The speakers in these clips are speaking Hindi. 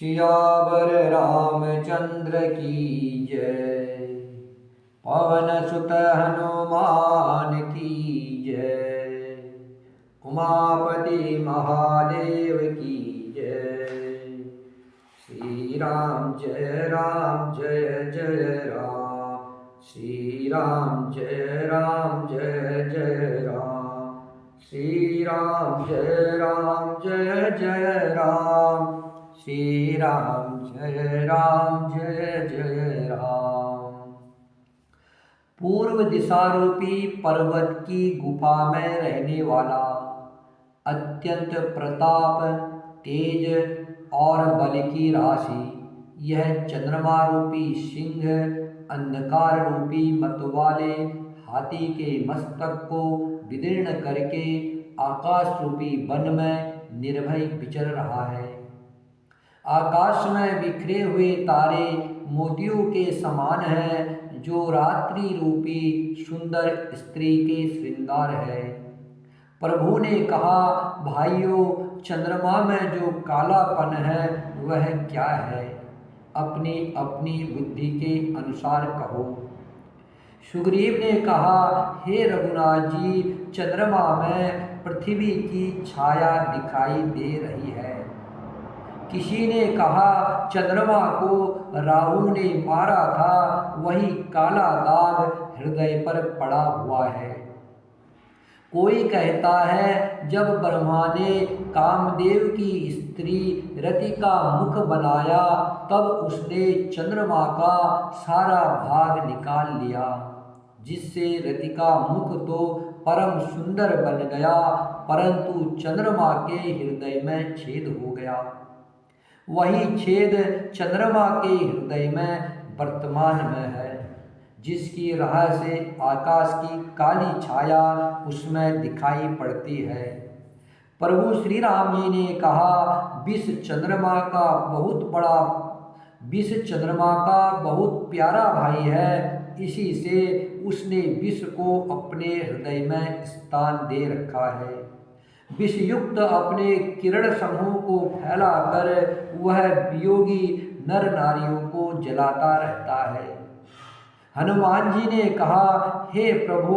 सियावर रामचंद्र की जय। पवन सुत हनुमान की जय। उमापति महादेव की जय। श्री राम जय जय राम। श्री राम जय जय राम। श्री राम जय जय राम। श्री राम जय जय राम। पूर्व दिशा रूपी पर्वत की गुफा में रहने वाला, अत्यंत प्रताप, तेज और बल की राशि, यह चंद्रमा रूपी सिंह अंधकार रूपी मतवाले हाथी के मस्तक को विदीर्ण करके आकाश रूपी वन में निर्भय विचर रहा है। आकाश में बिखरे हुए तारे मोतियों के समान हैं, जो रात्रि रूपी सुंदर स्त्री के श्रृंगार है। प्रभु ने कहा, भाइयों, चंद्रमा में जो कालापन है वह क्या है? अपनी अपनी बुद्धि के अनुसार कहो। सुग्रीव ने कहा, हे रघुनाथ जी, चंद्रमा में पृथ्वी की छाया दिखाई दे रही है। किसी ने कहा, चंद्रमा को राहु ने मारा था, वही काला दाग हृदय पर पड़ा हुआ है। कोई कहता है, जब ब्रह्मा ने कामदेव की स्त्री रति का मुख बनाया, तब उसने चंद्रमा का सारा भाग निकाल लिया, जिससे रति का मुख तो परम सुंदर बन गया, परंतु चंद्रमा के हृदय में छेद हो गया। वही छेद चंद्रमा के हृदय में वर्तमान में है, जिसकी राह से आकाश की काली छाया उसमें दिखाई पड़ती है। प्रभु श्री राम जी ने कहा, विष चंद्रमा का बहुत प्यारा भाई है, इसी से उसने विष को अपने हृदय में स्थान दे रखा है। विष युक्त अपने किरण समूह को फैलाकर वह वियोगी नर नारियों को जलाता रहता है। हनुमान जी ने कहा, हे प्रभु,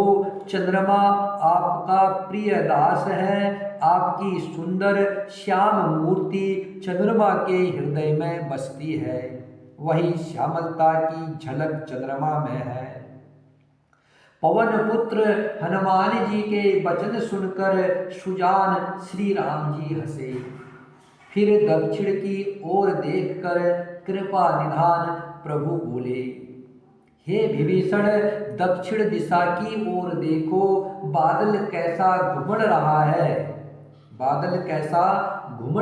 चंद्रमा आपका प्रिय दास है। आपकी सुंदर श्याम मूर्ति चंद्रमा के हृदय में बसती है, वही श्यामलता की झलक चंद्रमा में है। पवन पुत्र हनुमान जी के वचन सुनकर सुजान श्री राम जी हंसे। फिर दक्षिण की ओर देखकर कृपा निधान प्रभु बोले, हे विभीषण, दक्षिण दिशा की ओर देखो, बादल कैसा घुमड़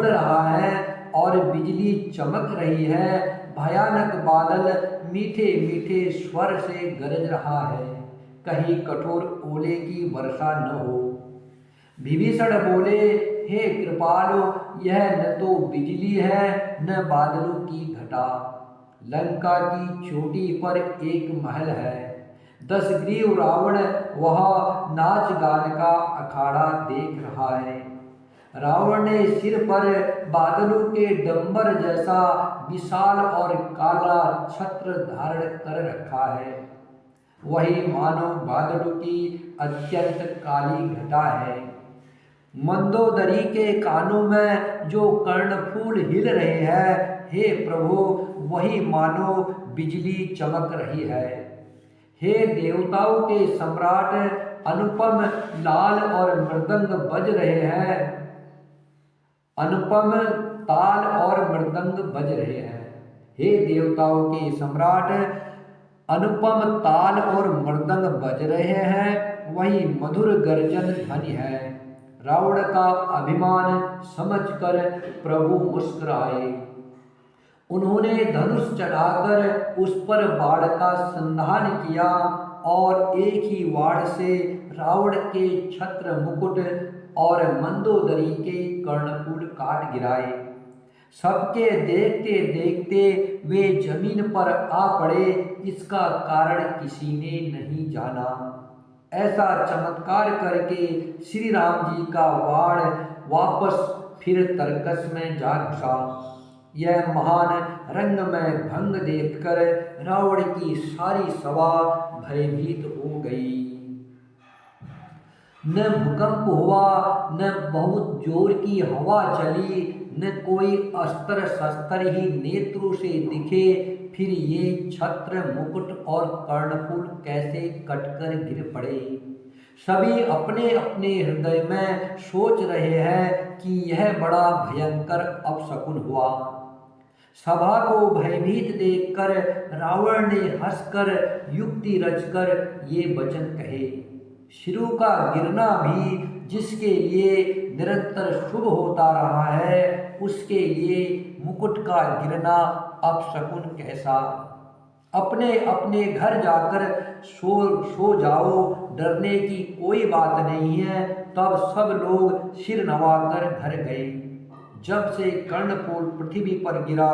रहा है और बिजली चमक रही है। भयानक बादल मीठे मीठे स्वर से गरज रहा है, कहीं कठोर ओले की वर्षा न हो। विभीषण बोले, हे कृपालु, यह न तो बिजली है न बादलों की घटा। लंका की चोटी पर एक महल है, 10 ग्रीव रावण वहाँ नाच गान का अखाड़ा देख रहा है। रावण ने सिर पर बादलों के डंबर जैसा विशाल और काला छत्र धारण कर रखा है, वही मानो बादलों की अत्यंत काली घटा है। मंदोदरी के कानों में जो कर्णफूल हिल रहे हैं, हे प्रभु, वही मानो बिजली चमक रही है। हे देवताओं के सम्राट, अनुपम लाल और मृदंग बज रहे हैं। अनुपम ताल और मृदंग बज रहे हैं। हे देवताओं के सम्राट, अनुपम ताल और मृदंग बज रहे हैं, वही मधुर गर्जन ध्वनि है। रावण का अभिमान समझकर प्रभु मुस्कुराए। उन्होंने धनुष चढ़ाकर उस पर बाण का संधान किया और एक ही वाण से रावण के छत्र मुकुट और मंदोदरी के कर्णफूल काट गिराए। सबके देखते देखते वे जमीन पर आ पड़े, इसका कारण किसी ने नहीं जाना। ऐसा चमत्कार करके श्री राम जी का बाण वापस फिर तरकस में जा घुसा। यह महान रंगमय भंग देखकर रावण की सारी सभा भयभीत हो गई। न भूकंप हुआ, न बहुत जोर की हवा चली, न कोई अस्त्र शस्त्र ही नेत्रों से दिखे। फिर ये छत्र, मुकुट और कर्णफूल कैसे कटकर गिर पड़े। सभी अपने अपने हृदय में सोच रहे हैं कि यह बड़ा भयंकर अपशकुन हुआ। सभा को भयभीत देखकर रावण ने हंसकर युक्ति रचकर ये वचन कहे, शिरु का गिरना भी जिसके लिए निरंतर शुभ होता रहा है, उसके लिए मुकुट का गिरना अपशकुन कैसा। अपने अपने घर जाकर सो जाओ, डरने की कोई बात नहीं है। तब सब लोग सिर नवाकर घर गए। जब से कर्णफूल पृथ्वी पर गिरा,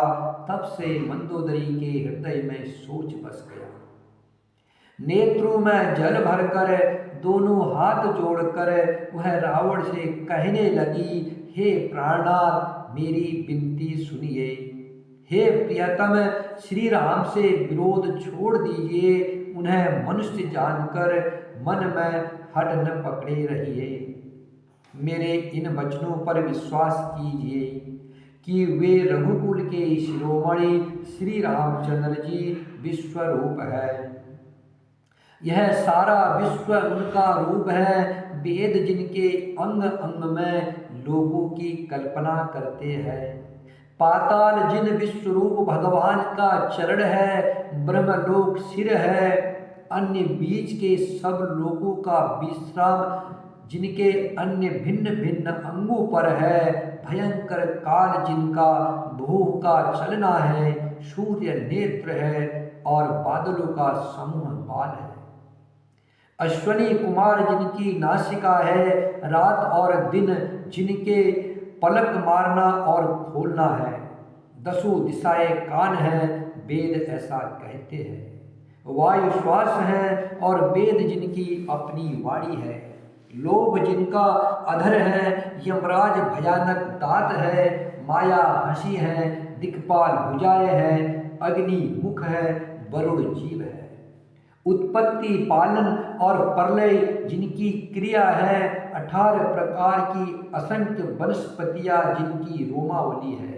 तब से मंदोदरी के हृदय में सोच बस गया। नेत्रों में जल भरकर दोनों हाथ जोड़कर वह रावण से कहने लगी, हे प्राणनाथ, मेरी विनती सुनिए। हे प्रियतम, श्री राम से विरोध छोड़ दीजिए। उन्हें मनुष्य जानकर मन में हट न पकड़े रहिए। मेरे इन वचनों पर विश्वास कीजिए कि वे रघुकुल के शिरोमणि श्री रामचंद्र जी विश्वरूप है। यह सारा विश्व उनका रूप है। वेद जिनके अंग अंग में लोगों की कल्पना करते हैं। पाताल जिन विश्वरूप भगवान का चरण है, ब्रह्मलोक सिर है। अन्य बीच के सब लोगों का विश्राम जिनके अन्य भिन्न भिन्न अंगों पर है। भयंकर काल जिनका भूह का चलना है। सूर्य नेत्र है और बादलों का समूह बाल है। अश्वनी कुमार जिनकी नासिका है। रात और दिन जिनके पलक मारना और खोलना है। दसों दिशाएं कान हैं, वेद ऐसा कहते हैं। वायु श्वास है और वेद जिनकी अपनी वाणी है। लोभ जिनका अधर है, यमराज भयानक दांत है। माया हंसी है, दिक्पाल भुजाएं हैं। अग्नि मुख है, वरुण जीव है। उत्पत्ति, पालन और प्रलय जिनकी क्रिया है। 18 प्रकार की असंख्य वनस्पतियां जिनकी रोमावली है।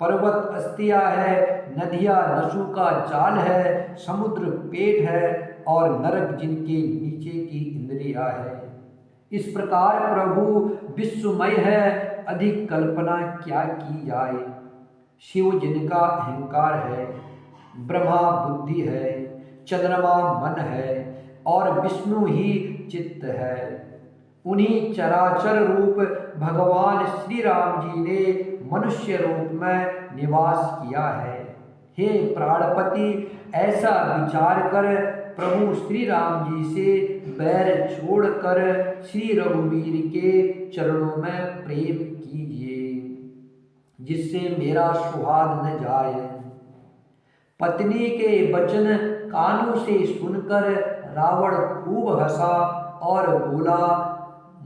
पर्वत अस्तियां है, नदियां नसों का जाल है। समुद्र पेट है और नरक जिनके नीचे की इंद्रियां है। इस प्रकार प्रभु विश्वमय है, अधिक कल्पना क्या की जाए। शिव जिनका अहंकार है, ब्रह्मा बुद्धि है, चंद्रमा मन है और विष्णु ही चित्त है। उन्हीं चराचर रूप भगवान श्री राम जी ने मनुष्य रूप में निवास किया है। हे प्राणपति, ऐसा विचार कर प्रभु श्री राम जी से बैर छोड़कर श्री रघुवीर के चरणों में प्रेम कीजिए, जिससे मेरा सुहाग न जाए। पत्नी के वचन कानों से सुनकर रावण खूब हंसा और बोला,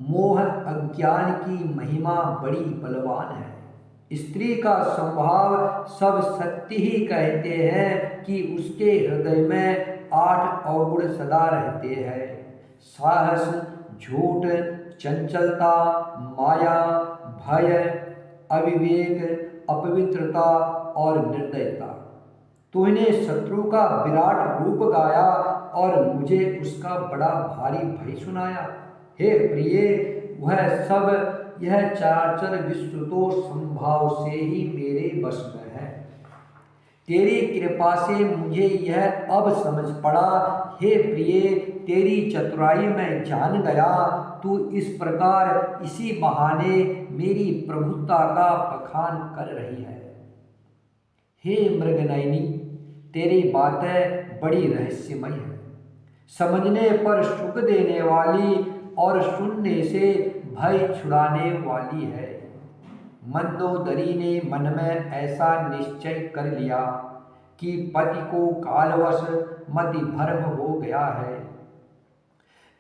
मोह अज्ञान की महिमा बड़ी बलवान है। स्त्री का स्वभाव सब सत्य ही कहते हैं कि उसके हृदय में 8 अवगुण सदा रहते हैं। साहस, झूठ, चंचलता, माया, भय, अविवेक, अपवित्रता और निर्दयता। तूने शत्रु का विराट रूप गाया और मुझे उसका बड़ा भारी भय सुनाया। हे प्रिय, वह सब यह चराचर विश्व तो संभाव से ही मेरे वश में है। तेरी कृपा से मुझे यह अब समझ पड़ा। हे प्रिय, तेरी चतुराई में जान गया। तू इस प्रकार इसी बहाने मेरी प्रभुता का बखान कर रही है। हे मृगनयनी, तेरी बातें बड़ी रहस्यमय है, समझने पर सुख देने वाली और सुनने से भय छुड़ाने वाली है। मंदोदरी ने मन में ऐसा निश्चय कर लिया कि पति को कालवश मति भ्रम हो गया है।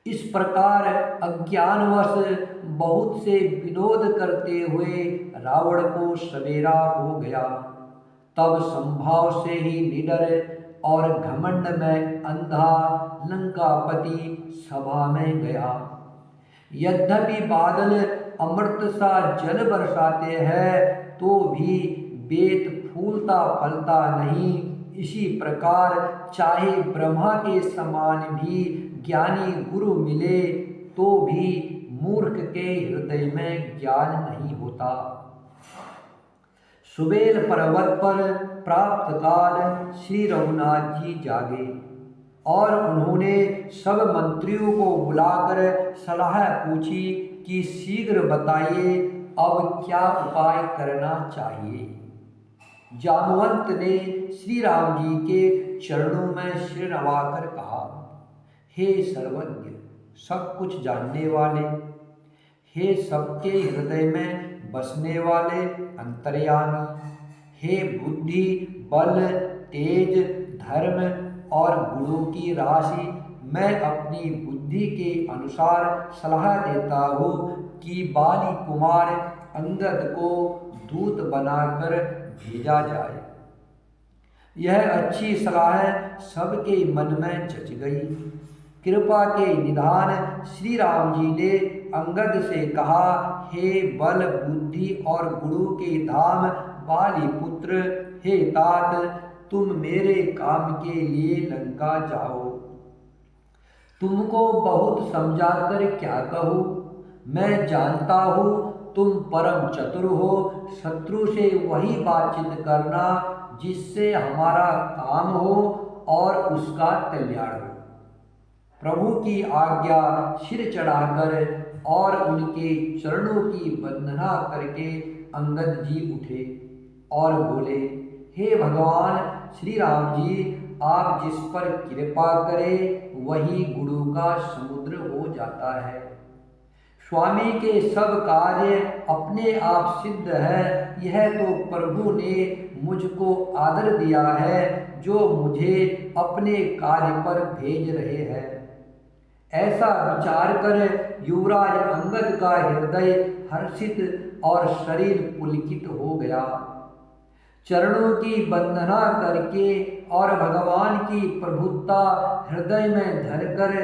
इस प्रकार अज्ञानवश बहुत से विनोद करते हुए रावण को सवेरा हो गया। तब संभाव से ही निडर और घमंड में अंधा लंकापति सभा में गया। यद्यपि बादल अमृत सा जल बरसाते हैं तो भी बेत फूलता फलता नहीं। इसी प्रकार चाहे ब्रह्मा के समान भी ज्ञानी गुरु मिले तो भी मूर्ख के हृदय में ज्ञान नहीं होता। सुबेल पर्वत पर प्राप्त काल श्री रघुनाथ जी जागे और उन्होंने सब मंत्रियों को बुलाकर सलाह पूछी कि शीघ्र बताइए अब क्या उपाय करना चाहिए। जामवंत ने श्री राम जी के चरणों में सिर नवाकर कहा, हे सर्वज्ञ, सब कुछ जानने वाले, हे सबके हृदय में बसने वाले अंतर्यामी, हे बुद्धि बल तेज धर्म और गुणों की राशि, मैं अपनी बुद्धि के अनुसार सलाह देता हूँ कि बाली कुमार अंगद को दूत बनाकर भेजा जाए। यह अच्छी सलाह सबके मन में जच गई। कृपा के निधान श्री राम जी ने अंगद से कहा, हे बल बुद्धि और गुरु के धाम बाली पुत्र, हे तात, तुम मेरे काम के लिए लंका जाओ। तुमको बहुत समझाकर क्या कहूँ, मैं जानता हूँ तुम परम चतुर हो। शत्रु से वही बातचीत करना जिससे हमारा काम हो और उसका कल्याण हो। प्रभु की आज्ञा सिर चढ़ाकर और उनके चरणों की वंदना करके अंगद जी उठे और बोले, हे भगवान श्री राम जी, आप जिस पर कृपा करें वही गुरु का समुद्र हो जाता है। स्वामी के सब कार्य अपने आप सिद्ध है। यह तो प्रभु ने मुझको आदर दिया है जो मुझे अपने कार्य पर भेज रहे हैं। ऐसा विचार कर युवराज अंगद का हृदय हर्षित और शरीर पुलकित हो गया। चरणों की वंदना करके और भगवान की प्रभुता हृदय में धरकर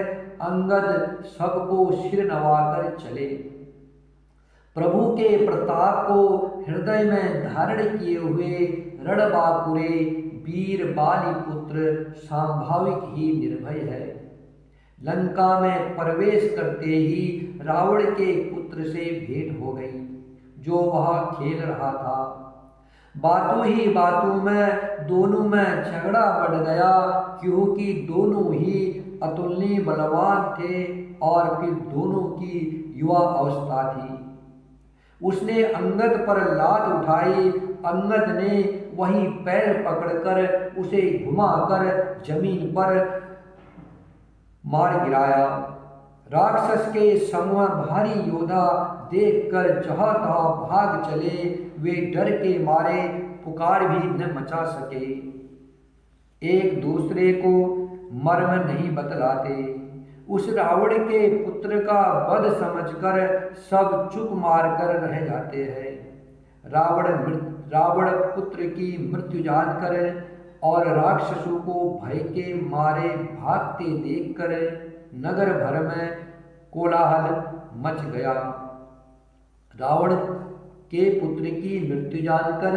अंगद सबको सिर नवाकर चले। प्रभु के प्रताप को हृदय में धारण किए हुए रणबांकुरे वीर बाली पुत्र स्वाभाविक ही निर्भय है। लंका में प्रवेश करते ही रावण के पुत्र से भेंट हो गई जो वहां खेल रहा था। बातों ही बातों में दोनों में झगड़ा बढ़ गया क्योंकि दोनों ही अतुलनीय बलवान थे और फिर दोनों की युवा अवस्था थी। उसने अंगद पर लात उठाई। अंगद ने वही पैर पकड़कर उसे घुमाकर जमीन पर मार गिराया। राक्षस के समूह भारी योद्धा देखकर जहाँ तहाँ भाग चले। वे डर के मारे पुकार भी न मचा सके, एक दूसरे को मर्म नहीं बतलाते। उस रावण के पुत्र का वध समझकर सब चुप मारकर रह जाते हैं। रावण पुत्र की मृत्यु जानकर और राक्षसों को भय के मारे भागते देखकर नगर भर में कोलाहल मच गया। रावण के पुत्र की मृत्यु जानकर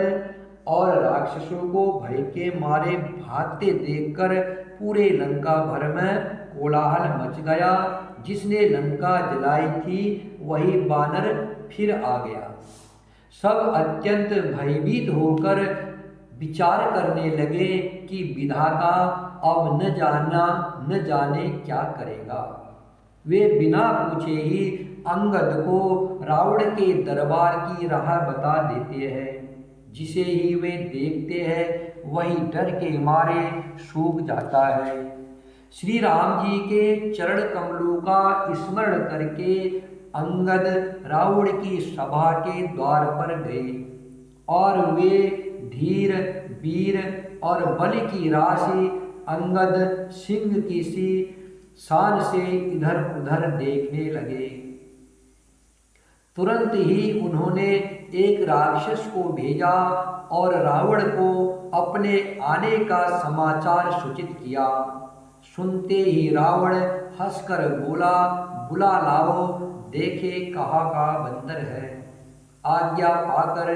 और राक्षसों को भय के मारे भागते देखकर पूरे लंका भर में कोलाहल मच गया। जिसने लंका जलाई थी वही बानर फिर आ गया। सब अत्यंत भयभीत होकर विचार करने लगे कि विधाता अब न जाने क्या करेगा। वे बिना पूछे ही अंगद को रावण के दरबार की राह बता देते हैं। जिसे ही वे देखते हैं वही डर के मारे सूख जाता है। श्री राम जी के चरण कमलों का स्मरण करके अंगद रावण की सभा के द्वार पर गए और वे धीर वीर और बल की राशि अंगद सिंह की सी शान से इधर उधर देखने लगे। तुरंत ही उन्होंने एक राक्षस को भेजा और रावण को अपने आने का समाचार सूचित किया। सुनते ही रावण हंसकर बोला, बुला लाओ, देखे कहाँ का बंदर है। आज्ञा पाकर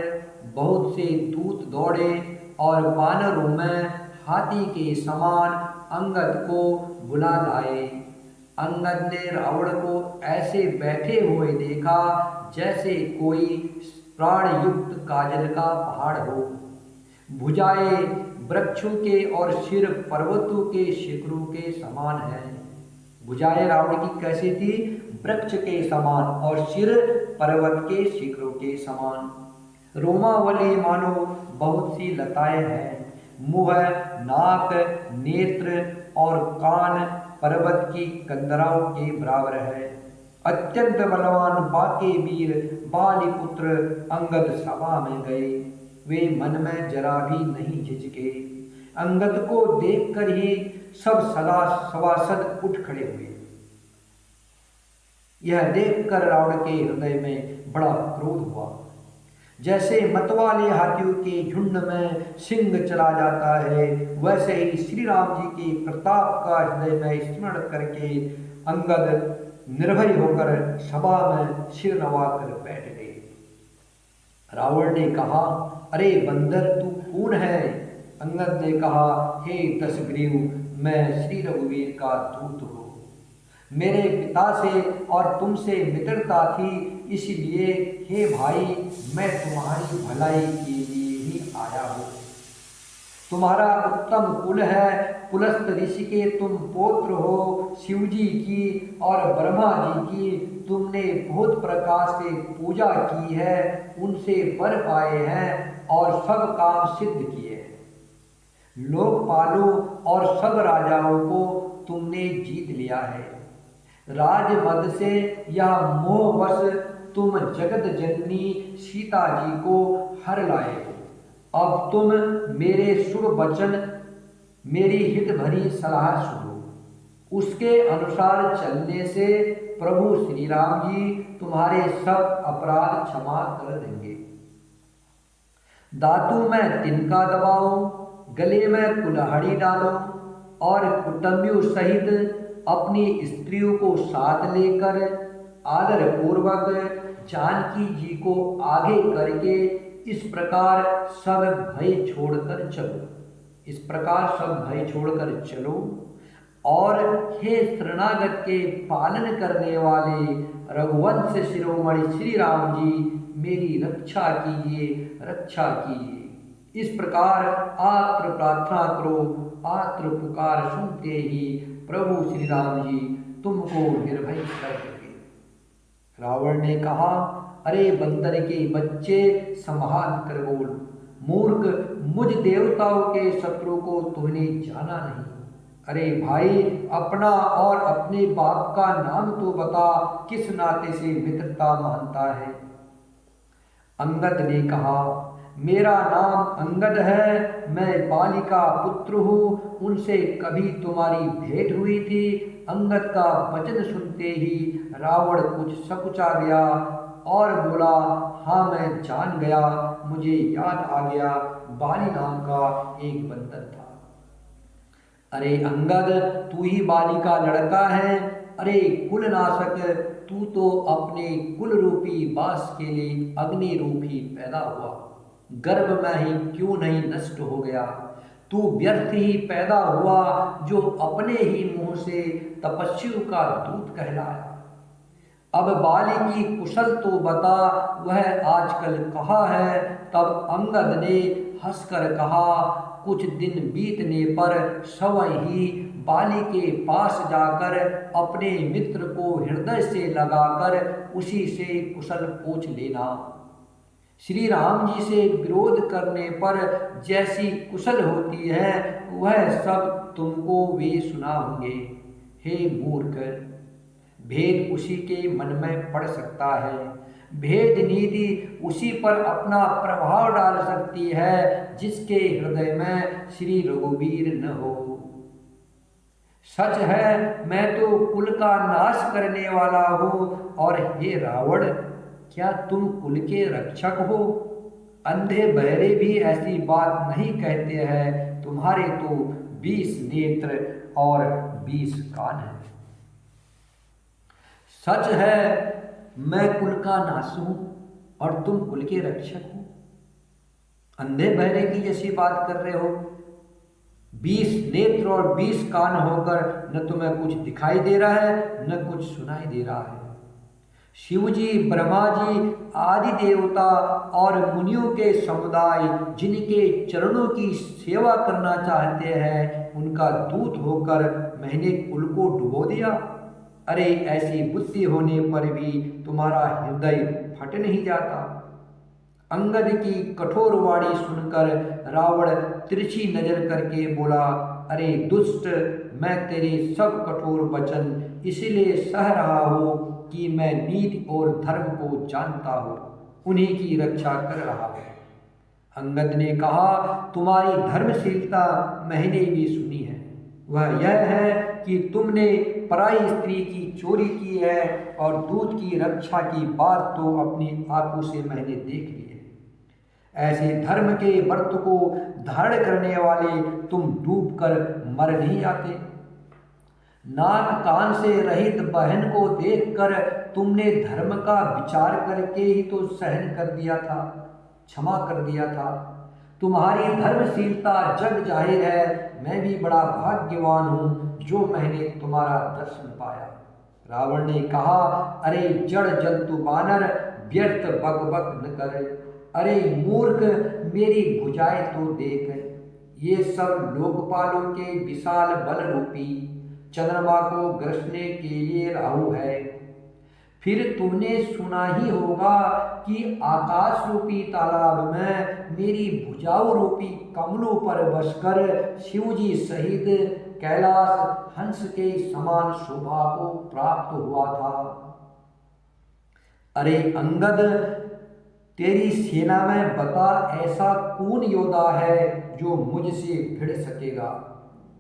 बहुत से दूत दौड़े और वानरों में हाथी के समान अंगद को बुला लाए। अंगद ने रावण को ऐसे बैठे हुए देखा जैसे कोई प्राण युक्त काजल का पहाड़ हो। भुजाएं वृक्षों के और सिर पर्वतों के शिखरों के समान है। भुजाएं रावण की कैसी थी? वृक्ष के समान और सिर पर्वत के शिखरों के समान। रोमावली मानो बहुत सी लताएं हैं। मुंह, नाक, नेत्र और कान पर्वत की कंदराओं के बराबर है। अत्यंत बलवान बाके वीर बालीपुत्र अंगद सभा में गए। वे मन में जरा भी नहीं झिझके। अंगद को देखकर ही सब सभासद उठ खड़े हुए। यह देखकर रावण के हृदय में बड़ा क्रोध हुआ। जैसे मतवाले हाथियों के झुंड में सिंह चला जाता है, वैसे ही श्री राम जी के प्रताप का हृदय में स्मरण करके अंगद निर्भय होकर सभा में सिर नवाकर बैठ गए। रावण ने कहा, अरे बंदर, तू कौन है? अंगद ने कहा, हे दशग्रीव, मैं श्री रघुवीर का दूत हूँ। मेरे पिता से और तुमसे मित्रता थी, इसलिए हे भाई, मैं तुम्हारी भलाई के लिए ही आया हूँ। तुम्हारा उत्तम कुल है, पुलस्त ऋषि के तुम पौत्र हो। शिवजी की और ब्रह्मा जी की तुमने बहुत प्रकार से पूजा की है, उनसे वर पाए हैं और सब काम सिद्ध किए हैं। लोकपालों और सब राजाओं को तुमने जीत लिया है। राजमद से यह मोहवश तुम जगत जननी सीता जी को हर लाए हो। अब तुम मेरे शुभ वचन, मेरी हित भरी सलाह सुनो। उसके अनुसार चलने से प्रभु श्री राम जी तुम्हारे सब अपराध क्षमा कर देंगे। दांतों में तिनका दबाओ, गले में कुल्हाड़ी डालो और कुटुंबियों सहित अपनी स्त्रियों को साथ लेकर आदर पूर्वक जानकी जी को आगे करके इस प्रकार सब भय छोड़कर चलो। इस प्रकार सब भय छोड़कर चलो। और हे शरणागत के पालन करने वाले रघुवंश शिरोमणि श्री राम जी, मेरी रक्षा कीजिए, रक्षा कीजिए। इस प्रकार आत्र प्रार्थना करो। आत्र पुकार सुनते ही प्रभु श्री राम जी तुमको निर्भय कर देंगे। रावण ने कहा, अरे बंदर के बच्चे, संभाल कर बोल। मूर्ख, मुझ देवताओं के शत्रु को तूने जाना नहीं। अरे भाई, अपना और अपने बाप का नाम तो बता, किस नाते से मित्रता मानता है? अंगद ने कहा, मेरा नाम अंगद है, मैं बाली का पुत्र हूँ। उनसे कभी तुम्हारी भेंट हुई थी? अंगद का वचन सुनते ही रावण कुछ सकुचा गया और बोला, हाँ मैं जान गया, मुझे याद आ गया, बाली नाम का एक बंदर था। अरे अंगद, तू ही बाली का लड़का है। अरे कुलनाशक, तू तो अपने कुल रूपी वास के लिए अग्नि रूपी पैदा हुआ, गर्भ में ही क्यों नहीं नष्ट हो गया? तू व्यर्थ ही पैदा हुआ, जो अपने ही मुंह से तपस्वियों का दूत कहलाया। अब बाली की कुशल तो बता, वह आजकल कहाँ है? तब अंगद ने हंसकर कहा, कुछ दिन बीतने पर स्वयं ही बाली के पास जाकर अपने मित्र को हृदय से लगाकर उसी से कुशल पूछ लेना। श्री राम जी से विरोध करने पर जैसी कुशल होती है, वह सब तुमको वे सुनाऊंगे। हे मूर्ख, भेद उसी के मन में पड़ सकता है। भेद नीति उसी पर अपना प्रभाव डाल सकती है जिसके हृदय में श्री रघुवीर न हो। सच है मैं तो कुल का नाश करने वाला हूँ। और हे रावण, क्या तुम कुल के रक्षक हो? अंधे बहरे भी ऐसी बात नहीं कहते हैं। तुम्हारे तो 20 नेत्र और 20 कान हैं। सच है मैं कुल का नाश हूं और तुम कुल के रक्षक हो। अंधे बहरे की जैसी बात कर रहे हो। 20 नेत्र और 20 कान होकर न तुम्हें कुछ दिखाई दे रहा है न कुछ सुनाई दे रहा है। शिव जी, ब्रह्मा जी आदि देवता और मुनियों के समुदाय जिनके चरणों की सेवा करना चाहते हैं, उनका दूत होकर मैंने कुल को डुबो दिया। अरे ऐसी बुद्धि होने पर भी तुम्हारा हृदय फट नहीं जाता। अंगद की कठोर वाणी सुनकर रावण तिरछी नजर करके बोला, अरे दुष्ट, मैं तेरे सब कठोर वचन इसलिए सह रहा हूं कि मैं नीति और धर्म को जानता हूं, उन्हीं की रक्षा कर रहा हूं। अंगद ने कहा, तुम्हारी धर्मशीलता मैंने भी सुनी है। वह यह है कि तुमने पराई स्त्री की चोरी की है और दूत की रक्षा की बात तो अपनी आंखों से मैंने देख ली है। ऐसे धर्म के व्रत को धारण करने वाले तुम डूब कर मर नहीं आते। नाक कान से रहित बहन को देखकर तुमने धर्म का विचार करके ही तो सहन कर दिया था, क्षमा कर दिया था। तुम्हारी धर्मशीलता जग जाहिर है। मैं भी बड़ा भाग्यवान हूं जो मैंने तुम्हारा दर्शन पाया। रावण ने कहा, अरे जड़ जंतु बानर, व्यर्थ बक बक न करे। अरे मूर्ख, मेरी भुजाएं तो देख। ये सब लोकपालों के विशाल बल रूपी चंद्रमा को ग्रसने के लिए राहु है। फिर तूने सुना ही होगा कि आकाश रूपी तालाब में मेरी भुजाओं रूपी कमलों पर बसकर शिवजी सहित कैलाश हंस के समान शोभा को प्राप्त हुआ था। अरे अंगद, तेरी सेना में बता ऐसा कौन योद्धा है जो मुझसे भिड़ सकेगा?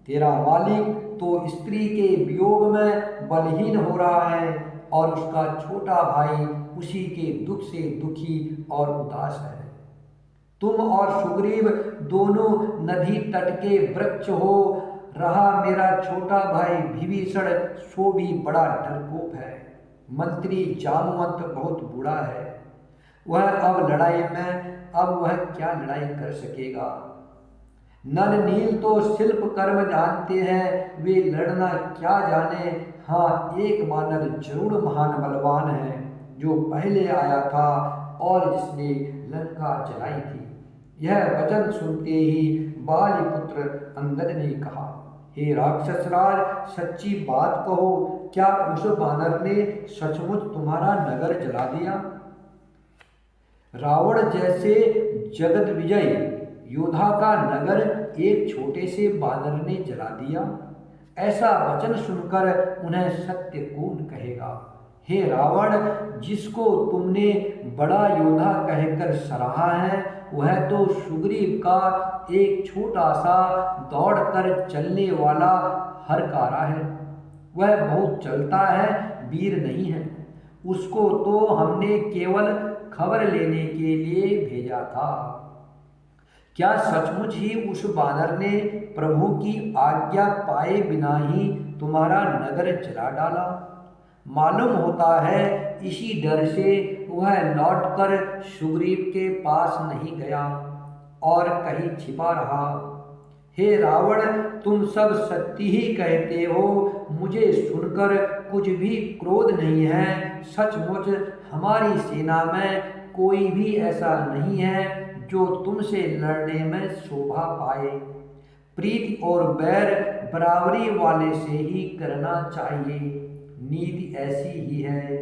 तेरा मालिक तो स्त्री के वियोग में बलहीन हो रहा है और उसका छोटा भाई उसी के दुख से दुखी और उदास है। तुम और सुग्रीव दोनों नदी तट के वृक्ष हो। रहा मेरा छोटा भाई विभीषण, सो भी बड़ा डरपोक है। मंत्री जामवंत बहुत बूढ़ा है। वह क्या लड़ाई कर सकेगा? नल नील तो शिल्प कर्म जानते हैं, वे लड़ना क्या जाने। हाँ, एक मानव जरूर महान बलवान है जो पहले आया था और जिसने लंका जलाई थी। यह वचन सुनते ही बालीपुत्र अंगद ने कहा, हे राक्षस राज, सच्ची बात कहो, क्या उस बानर ने सचमुच तुम्हारा नगर जला दिया? रावण जैसे जगत विजय योद्धा का नगर एक छोटे से बानर ने जला दिया? ऐसा वचन सुनकर उन्हें सत्य कौन कहेगा? हे रावण, जिसको तुमने बड़ा योद्धा कहकर सराहा है, वह तो सुग्रीव का एक छोटा सा दौड़कर चलने वाला हरकारा है। वह बहुत चलता है, वीर नहीं है। उसको तो हमने केवल खबर लेने के लिए भेजा था। क्या सचमुच ही उस बानर ने प्रभु की आज्ञा पाए बिना ही तुम्हारा नगर जला डाला? मालूम होता है इसी डर से वह लौटकर सुग्रीव के पास नहीं गया और कहीं छिपा रहा। हे रावण, तुम सब सत्य ही कहते हो। मुझे सुनकर कुछ भी क्रोध नहीं है। सचमुच हमारी सेना में कोई भी ऐसा नहीं है जो तुमसे लड़ने में शोभा पाए। प्रीति और बैर बराबरी वाले से ही करना चाहिए। नीति ऐसी ही है।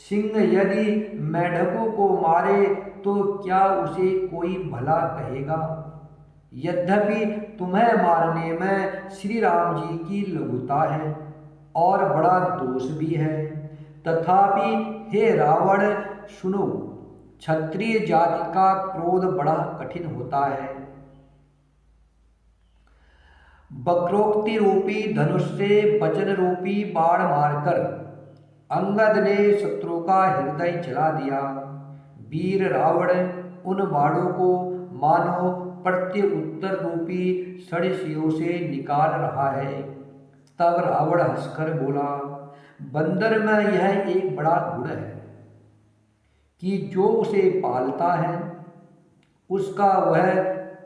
सिंह यदि मेढकों को मारे तो क्या उसे कोई भला कहेगा? यद्यपि तुम्हें मारने में श्री राम जी की लघुता है और बड़ा दोष भी है, तथापि हे रावण सुनो, क्षत्रिय जाति का क्रोध बड़ा कठिन होता है। वक्रोक्ति रूपी धनुष से वचन रूपी बाण मारकर अंगद ने शत्रु का हृदय जला दिया। वीर रावण उन बाणों को मानो प्रत्युत्तर रूपी सड़सियों से निकाल रहा है। तब रावण हंसकर बोला, बंदर में यह एक बड़ा गुण है कि जो उसे पालता है उसका वह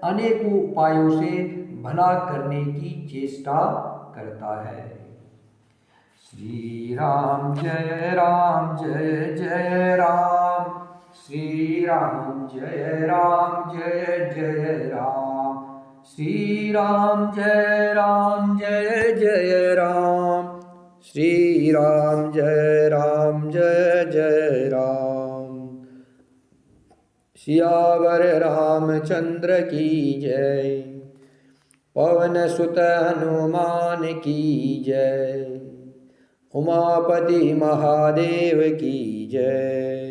अनेकों उपायों से भला करने की चेष्टा करता है। श्री राम जय जय राम, श्री राम जय जय राम, श्री राम जय जय राम, श्री राम जय राम। सियावर रामचंद्र की जय, पवन सुत हनुमान की जय, उमापति महादेव की जय।